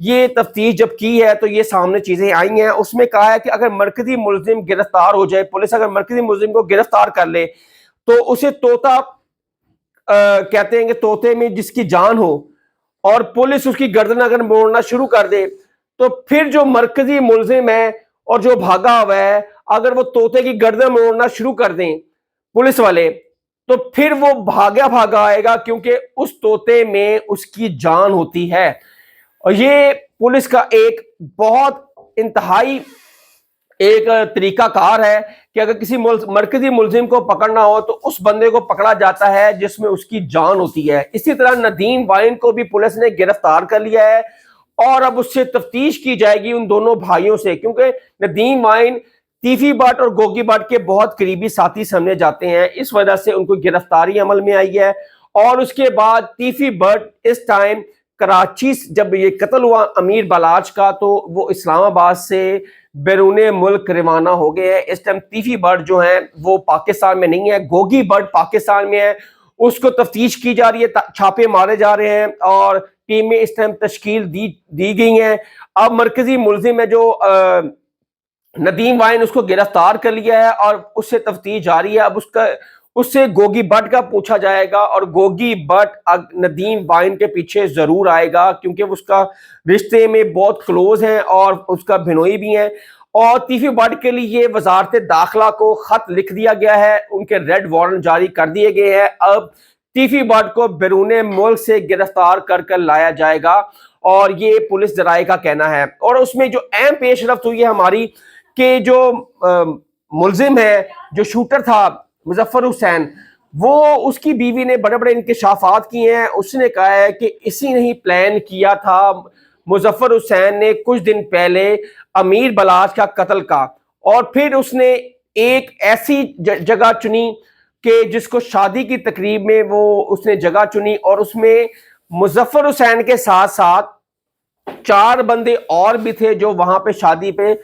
یہ تفتیش جب کی ہے تو یہ سامنے چیزیں آئی ہیں. اس میں کہا ہے کہ اگر مرکزی ملزم گرفتار ہو جائے، پولیس اگر مرکزی ملزم کو گرفتار کر لے تو اسے طوطا کہتے ہیں کہ طوطے میں جس کی جان ہو، اور پولیس اس کی گردن اگر موڑنا شروع کر دے تو پھر جو مرکزی ملزم ہے اور جو بھاگا ہوا ہے، اگر وہ طوطے کی گردن موڑنا شروع کر دیں پولیس والے، تو پھر وہ بھاگا بھاگا آئے گا، کیونکہ اس طوطے میں اس کی جان ہوتی ہے. اور یہ پولیس کا ایک بہت انتہائی ایک طریقہ کار ہے کہ اگر کسی مرکزی ملزم کو پکڑنا ہو تو اس بندے کو پکڑا جاتا ہے جس میں اس کی جان ہوتی ہے. اسی طرح ندیم وائن کو بھی پولیس نے گرفتار کر لیا ہے، اور اب اس سے تفتیش کی جائے گی ان دونوں بھائیوں سے، کیونکہ ندیم وائن تیفی بٹ اور گوگی بٹ کے بہت قریبی ساتھی سمجھے جاتے ہیں، اس وجہ سے ان کو گرفتاری عمل میں آئی ہے. اور اس کے بعد تیفی بٹ اس ٹائم کراچی، جب یہ قتل ہوا امیر بلاچ کا، تو وہ اسلام آباد سے بیرون ملک روانہ ہو گئے ہیں. اس ٹائم تیفی بٹ جو ہیں وہ پاکستان میں نہیں ہے، گوگی بٹ پاکستان میں ہے. اس کو تفتیش کی جا رہی ہے، چھاپے مارے جا رہے ہیں، اور ٹیمیں اس ٹائم تشکیل دی گئی ہیں. اب مرکزی ملزم ہے جو ندیم وائن، اس کو گرفتار کر لیا ہے اور اس سے تفتیش جاری ہے. اب اس سے گوگی بٹ کا پوچھا جائے گا، اور گوگی بٹ ندیم وائن کے پیچھے ضرور آئے گا، کیونکہ اس کا رشتے میں بہت کلوز ہیں اور اس کا بھنوئی بھی ہیں. اور تیفی بٹ کے لیے وزارت داخلہ کو خط لکھ دیا گیا ہے، ان کے ریڈ وارنٹ جاری کر دیے گئے ہیں. اب تیفی بٹ کو بیرون ملک سے گرفتار کر لایا جائے گا، اور یہ پولیس ذرائع کا کہنا ہے. اور اس میں جو اہم پیش رفت ہوئی ہے ہماری، کہ جو ملزم ہے، جو شوٹر تھا مظفر حسین، وہ اس کی بیوی نے بڑے بڑے انکشافات کیے ہیں. اس نے کہا ہے کہ اسی نے ہی پلان کیا تھا مظفر حسین نے کچھ دن پہلے امیر بلاچ کا قتل کا، اور پھر اس نے ایک ایسی جگہ چنی کہ جس کو شادی کی تقریب میں وہ اس نے جگہ چنی، اور اس میں مظفر حسین کے ساتھ ساتھ 4 بندے اور بھی تھے جو وہاں پہ شادی پہ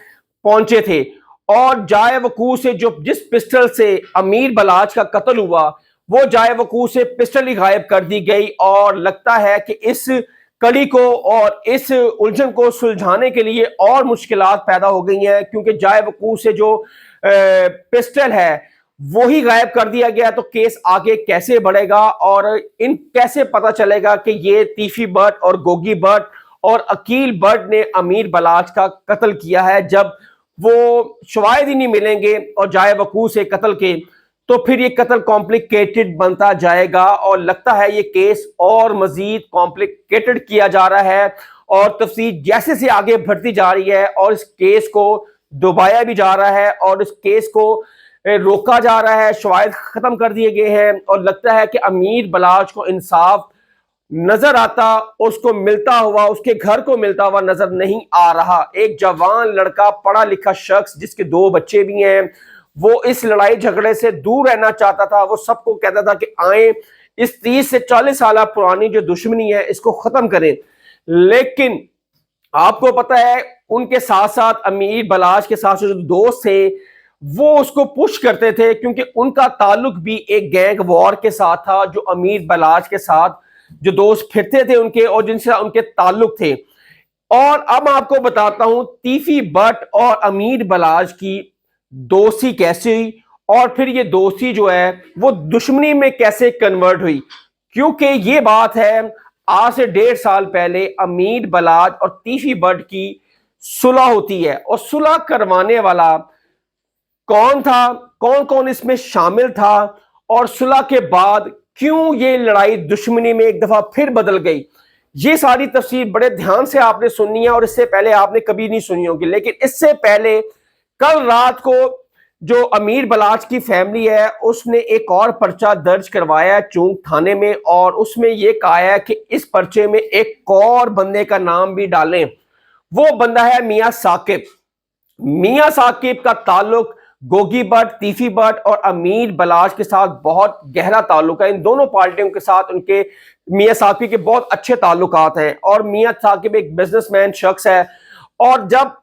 پہنچے تھے. اور جائے وقوع سے جس پسٹل سے امیر بلاچ کا قتل ہوا، وہ جائے وقوع سے پسٹل ہی غائب کر دی گئی. اور لگتا ہے کہ اس کڑی کو اور اس الجھن کو سلجھانے کے لیے اور مشکلات پیدا ہو گئی ہیں، کیونکہ جائے وقوع سے جو پسٹل ہے وہی غائب کر دیا گیا. تو کیس آگے کیسے بڑھے گا، اور کیسے پتا چلے گا کہ یہ تیفی بٹ اور گوگی بٹ اور عقیل بٹ نے امیر بلاچ کا قتل کیا ہے؟ جب وہ شواہد ہی نہیں ملیں گے اور جائے وقوع سے قتل کے، تو پھر یہ قتل کمپلیکیٹڈ بنتا جائے گا. اور لگتا ہے یہ کیس اور مزید کمپلیکیٹڈ کیا جا رہا ہے، اور تفصیل جیسے سے آگے بڑھتی جا رہی ہے، اور اس کیس کو دبایا بھی جا رہا ہے، اور اس کیس کو روکا جا رہا ہے. شواہد ختم کر دیے گئے ہیں، اور لگتا ہے کہ امیر بلاچ کو انصاف نظر آتا، اس کو ملتا ہوا، اس کے گھر کو ملتا ہوا نظر نہیں آ رہا. ایک جوان لڑکا، پڑھا لکھا شخص جس کے 2 بچے بھی ہیں، وہ اس لڑائی جھگڑے سے دور رہنا چاہتا تھا. وہ سب کو کہتا تھا کہ آئیں اس 30 سے 40 سالہ پرانی جو دشمنی ہے اس کو ختم کریں. لیکن آپ کو پتہ ہے ان کے ساتھ ساتھ امیر بلاچ کے ساتھ جو دوست تھے وہ اس کو پش کرتے تھے، کیونکہ ان کا تعلق بھی ایک گینگ وار کے ساتھ تھا. جو امیر بلاچ کے ساتھ جو دوست پھرتے تھے ان کے، اور جن سے ان کے تعلق تھے. اور اب آپ کو بتاتا ہوں تیفی بٹ اور امیر بلاچ کی دوستی کیسے ہوئی، اور پھر یہ دوستی جو ہے وہ دشمنی میں کیسے کنورٹ ہوئی. کیونکہ یہ بات ہے آج سے 1.5 سال پہلے امیر بلاچ اور تیفی بٹ کی صلح ہوتی ہے، اور صلح کروانے والا کون تھا، کون کون اس میں شامل تھا، اور صلح کے بعد کیوں یہ لڑائی دشمنی میں ایک دفعہ پھر بدل گئی. یہ ساری تفصیل بڑے دھیان سے آپ نے سننی ہے، اور اس سے پہلے آپ نے کبھی نہیں سنی ہوگی. لیکن اس سے پہلے کل رات کو جو امیر بلاچ کی فیملی ہے اس نے ایک اور پرچہ درج کروایا ہے چونک تھانے میں، اور اس میں یہ کہا ہے کہ اس پرچے میں ایک اور بندے کا نام بھی ڈالیں. وہ بندہ ہے میاں ثاقب. میاں ثاقب کا تعلق گوگی بٹ، تیفی بٹ اور امیر بلاچ کے ساتھ بہت گہرا تعلق ہے. ان دونوں پارٹیوں کے ساتھ ان کے میاں ثاقب کے بہت اچھے تعلقات ہیں، اور میاں ثاقب ایک بزنس مین شخص ہے. اور جب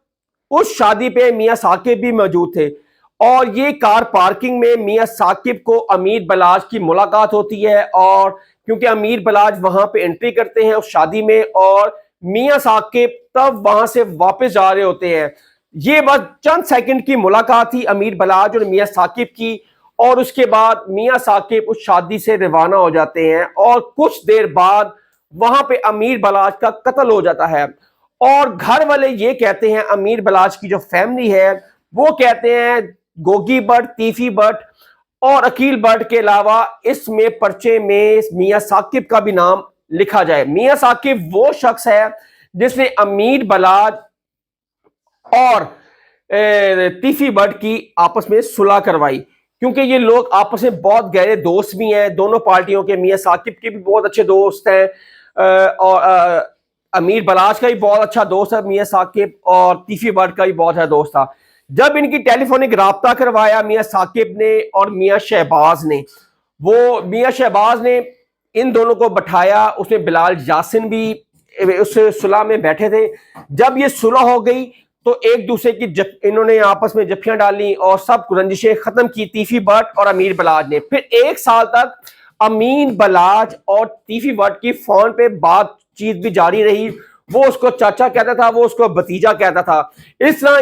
اس شادی پہ میاں ثاقب بھی موجود تھے، اور یہ کار پارکنگ میں میاں ثاقب کو امیر بلاچ کی ملاقات ہوتی ہے. اور کیونکہ امیر بلاچ وہاں پہ انٹری کرتے ہیں اس شادی میں، اور میاں ثاقب تب وہاں سے واپس جا رہے ہوتے ہیں. یہ بس چند سیکنڈ کی ملاقات تھی امیر بلاج اور میاں ثاقب کی, اور اس کے بعد میاں ثاقب اس شادی سے روانہ ہو جاتے ہیں, اور کچھ دیر بعد وہاں پہ امیر بلاج کا قتل ہو جاتا ہے. اور گھر والے یہ کہتے ہیں, امیر بلاج کی جو فیملی ہے وہ کہتے ہیں گوگی بٹ, تیفی بٹ اور عقیل بٹ کے علاوہ اس میں پرچے میں میاں ثاقب کا بھی نام لکھا جائے. میاں ثاقب وہ شخص ہے جس نے امیر بلاج اور تیفی بٹ کی آپس میں صلح کروائی, کیونکہ یہ لوگ آپس میں بہت گہرے دوست بھی ہیں دونوں پارٹیوں کے. میاں ثاقب کے بھی بہت اچھے دوست ہیں, اور امیر بلاج کا بھی بہت اچھا دوست ہے میاں ثاقب, اور تیفی بٹ کا بھی بہت اچھا دوست تھا. جب ان کی ٹیلی فونک رابطہ کروایا میاں ثاقب نے اور میاں شہباز نے, وہ میاں شہباز نے ان دونوں کو بٹھایا, اس میں بلال یاسین بھی اس صلح میں بیٹھے تھے. جب یہ صلح ہو گئی تو ایک دوسرے کی انہوں نے آپس میں جفیاں ڈالی اور سب رنجشیں ختم کی تیفی بٹ اور امیر بلاج نے. پھر ایک سال تک امیر بلاج اور تیفی بٹ کی فون پہ بات چیت بھی جاری رہی. وہ اس کو چاچا کہتا تھا, وہ اس کو بھتیجا کہتا تھا. اس طرح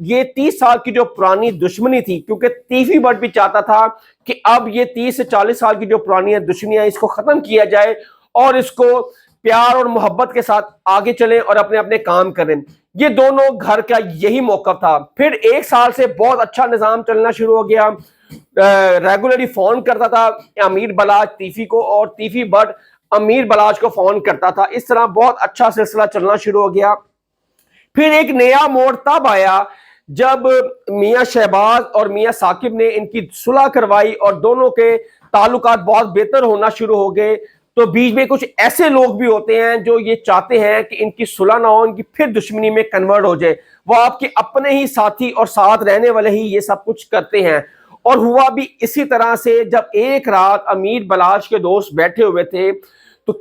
یہ 30 سال کی جو پرانی دشمنی تھی, کیونکہ تیفی بٹ بھی چاہتا تھا کہ اب یہ 30 سے 40 سال کی جو پرانی دشمنیاں اس کو ختم کیا جائے اور اس کو پیار اور محبت کے ساتھ آگے چلیں اور اپنے اپنے کام کریں. یہ دونوں گھر کا یہی موقف تھا. پھر ایک سال سے بہت اچھا نظام چلنا شروع ہو گیا. ریگولرلی فون کرتا تھا امیر بلاج تیفی کو, اور تیفی بٹ امیر بلاج کو فون کرتا تھا. اس طرح بہت اچھا سلسلہ چلنا شروع ہو گیا. پھر ایک نیا موڑ تب آیا جب میاں شہباز اور میاں ثاقب نے ان کی صلح کروائی اور دونوں کے تعلقات بہت بہتر ہونا شروع ہو گئے. تو بیچ میں کچھ ایسے لوگ بھی ہوتے ہیں جو یہ چاہتے ہیں کہ ان کی صلح نہ ہو, ان کی پھر دشمنی میں کنورٹ ہو جائے. وہ آپ کے اپنے ہی ساتھی اور ساتھ رہنے والے ہی یہ سب کچھ کرتے ہیں. اور ہوا بھی اسی طرح سے. جب ایک رات امیر بلاج کے دوست بیٹھے ہوئے تھے تو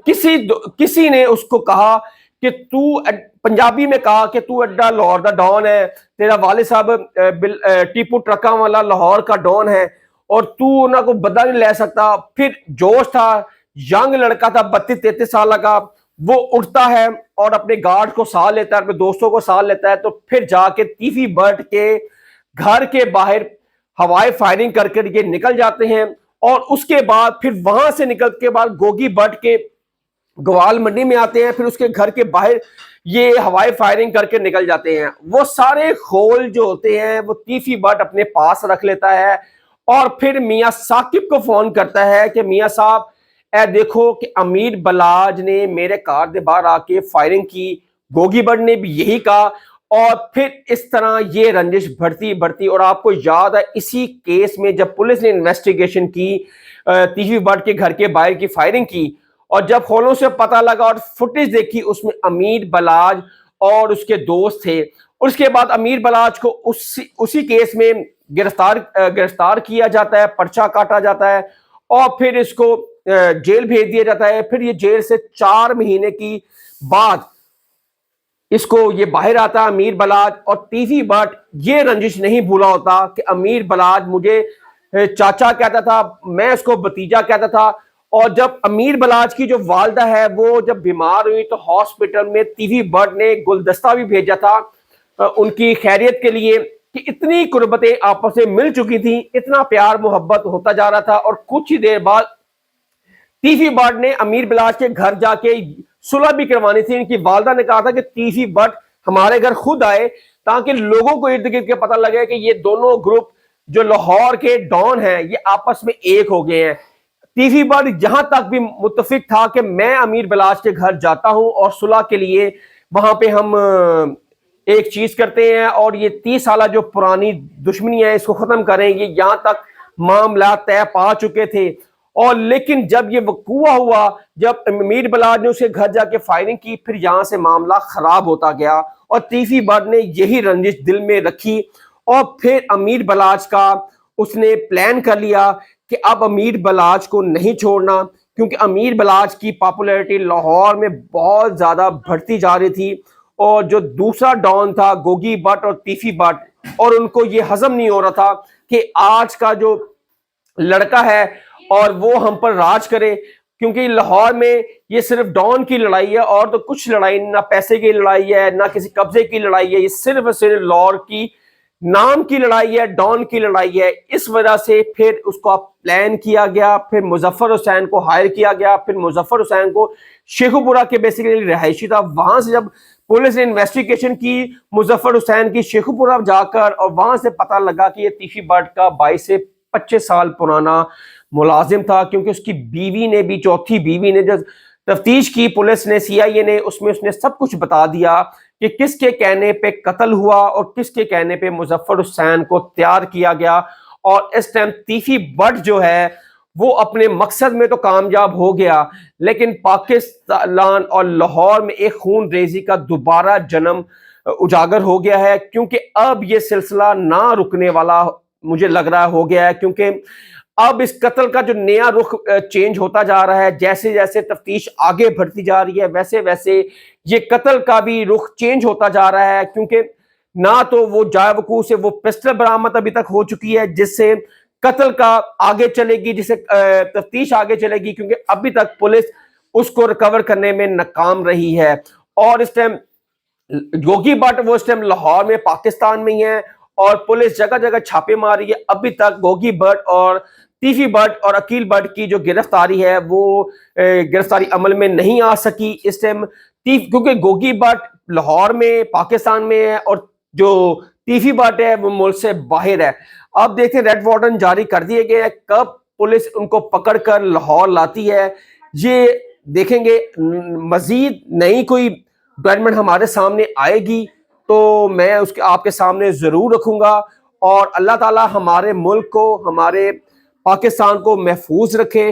کسی نے اس کو کہا کہ تو, پنجابی میں کہا کہ تو اڈا لاہور دا ڈان ہے, تیرا والد صاحب ٹیپو ٹرکاں والا لاہور کا ڈان ہے, اور تو انہاں کو بدلہ نہیں لے سکتا. پھر جوش تھا, ینگ لڑکا تھا 32-33 سال کا, وہ اٹھتا ہے اور اپنے گارڈ کو ساتھ لیتا ہے, اپنے دوستوں کو ساتھ لیتا ہے. تو پھر جا کے تیفی بٹ کے گھر کے باہر ہوائی فائرنگ کر کے یہ نکل جاتے ہیں. اور اس کے بعد پھر وہاں سے نکل کے بعد گوگی بٹ کے گوال منڈی میں آتے ہیں. پھر اس کے گھر کے باہر یہ ہوائی فائرنگ کر کے نکل جاتے ہیں. وہ سارے خول جو ہوتے ہیں وہ تیفی بٹ اپنے پاس رکھ لیتا ہے, اور پھر میاں ثاقب کو فون کرتا ہے کہ میاں صاحب اے دیکھو کہ امیر بلاج نے میرے کار دے باہر آ کے فائرنگ کی, گوگی بٹ نے بھی یہی کہا. اور پھر اس طرح یہ رنجش بڑھتی اور آپ کو یاد ہے اسی کیس میں جب پولیس نے انویسٹیگیشن کی, تیفی بٹ کے گھر کے باہر کی فائرنگ کی, اور جب خولوں سے پتہ لگا اور فوٹیج دیکھی اس میں امیر بلاج اور اس کے دوست تھے. اور اس کے بعد امیر بلاج کو اسی کیس میں گرفتار کیا جاتا ہے, پرچہ کاٹا جاتا ہے, اور پھر اس کو جیل بھیج دیا جاتا ہے. پھر یہ جیل سے 4 مہینے کی بعد اس کو یہ باہر آتا ہے امیر بلاج. اور تیفی بٹ یہ رنجش نہیں بھولا ہوتا کہ امیر بلاج مجھے چاچا کہتا تھا, میں اس کو بھتیجا کہتا تھا. اور جب امیر بلاج کی جو والدہ ہے وہ جب بیمار ہوئی تو ہاسپٹل میں تیفی بٹ نے گلدستہ بھی بھیجا تھا ان کی خیریت کے لیے, کہ اتنی قربتیں آپس میں مل چکی تھیں, اتنا پیار محبت ہوتا جا رہا تھا. اور کچھ ہی دیر بعد تیفی بٹ نے امیر بلاج کے گھر جا کے صلح بھی کروانی تھی. ان کی والدہ نے کہا تھا کہ تیفی بٹ ہمارے گھر خود آئے تاکہ لوگوں کو ارد گرد کے پتہ لگے کہ یہ دونوں گروپ جو لاہور کے ڈان ہیں یہ آپس میں ایک ہو گئے ہیں. تیفی بٹ یہاں تک بھی متفق تھا کہ میں امیر بلاج کے گھر جاتا ہوں اور صلح کے لیے وہاں پہ ہم ایک چیز کرتے ہیں, اور یہ 30 سالہ جو پرانی دشمنی ہے اس کو ختم کریں گے. یہاں تک معاملات طے پا چکے تھے. اور لیکن جب یہ وقوع ہوا, جب امیر بلاج نے اسے گھر جا کے فائرنگ کی, پھر یہاں سے معاملہ خراب ہوتا گیا, اور تیفی بٹ نے یہی رنجش دل میں رکھی. اور پھر امیر بلاج کا اس نے پلان کر لیا کہ اب امیر بلاج کو نہیں چھوڑنا, کیونکہ امیر بلاج کی پاپولیرٹی لاہور میں بہت زیادہ بڑھتی جا رہی تھی. اور جو دوسرا ڈان تھا گوگی بٹ اور تیفی بٹ, اور ان کو یہ ہضم نہیں ہو رہا تھا کہ آج کا جو لڑکا ہے اور وہ ہم پر راج کرے, کیونکہ لاہور میں یہ صرف ڈان کی لڑائی ہے اور تو کچھ لڑائی، نہ پیسے کی لڑائی ہے، نہ کسی قبضے کی لڑائی ہے، یہ صرف اور صرف لاہور کی نام کی لڑائی ہے، ڈان کی لڑائی ہے. اس وجہ سے پھر اس کو پلان کیا گیا، پھر مظفر حسین کو ہائر کیا گیا. پھر مظفر حسین کو شیخو پورہ کے بیسیکلی رہائشی تھا، وہاں سے جب پولیس نے انویسٹیگیشن کی مظفر حسین کی شیخو پورہ جا کر، اور وہاں سے پتہ لگا کہ یہ تیفی بٹ کا 22 سے 25 سال پرانا ملازم تھا، کیونکہ اس کی بیوی نے بھی، چوتھی بیوی نے جب تفتیش کی پولیس نے، سی آئی اے نے، اس میں اس نے سب کچھ بتا دیا کہ کس کے کہنے پہ قتل ہوا اور کس کے کہنے پہ مظفر حسین کو تیار کیا گیا. اور اس ٹائم تیفی بٹ جو ہے وہ اپنے مقصد میں تو کامیاب ہو گیا، لیکن پاکستان اور لاہور میں ایک خون ریزی کا دوبارہ جنم اجاگر ہو گیا ہے، کیونکہ اب یہ سلسلہ نہ رکنے والا مجھے لگ رہا ہو گیا ہے. کیونکہ اب اس قتل کا جو نیا رخ چینج ہوتا جا رہا ہے، جیسے جیسے تفتیش آگے بڑھتی جا رہی ہے ویسے ویسے یہ قتل کا بھی رخ چینج ہوتا جا رہا ہے. کیونکہ نہ تو وہ جائے وقوع سے وہ پسٹل برآمد ابھی تک ہو چکی ہے جس سے قتل کا آگے چلے گی، جس سے تفتیش آگے چلے گی، کیونکہ ابھی تک پولیس اس کو ریکور کرنے میں ناکام رہی ہے. اور اس ٹائم گوگی بٹ وہ اس ٹائم لاہور میں پاکستان میں ہی ہے اور پولیس جگہ جگہ چھاپے مار رہی ہے. ابھی تک گوگی بٹ اور تیفی بٹ اور عقیل بٹ کی جو گرفتاری ہے وہ گرفتاری عمل میں نہیں آ سکی اس ٹائم، کیونکہ گوگی بٹ لاہور میں پاکستان میں ہے اور جو تیفی بٹ ہے وہ ملک سے باہر ہے. اب دیکھیں ریڈ وارنٹ جاری کر دیے گئے ہیں، کب پولیس ان کو پکڑ کر لاہور لاتی ہے یہ دیکھیں گے. مزید نئی کوئی ڈیولپمنٹ ہمارے سامنے آئے گی تو میں اس کے آپ کے سامنے ضرور رکھوں گا. اور اللہ تعالی ہمارے ملک کو، ہمارے پاکستان کو محفوظ رکھے،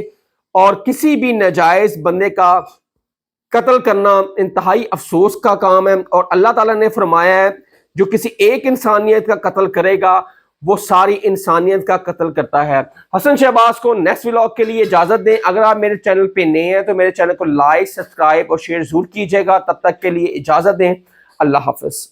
اور کسی بھی ناجائز بندے کا قتل کرنا انتہائی افسوس کا کام ہے. اور اللہ تعالیٰ نے فرمایا ہے جو کسی ایک انسانیت کا قتل کرے گا وہ ساری انسانیت کا قتل کرتا ہے. حسن شہباز کو نیکسٹ ولاگ کے لیے اجازت دیں. اگر آپ میرے چینل پہ نئے ہیں تو میرے چینل کو لائک، سبسکرائب اور شیئر ضرور کیجیے گا. تب تک کے لیے اجازت دیں. اللہ حافظ.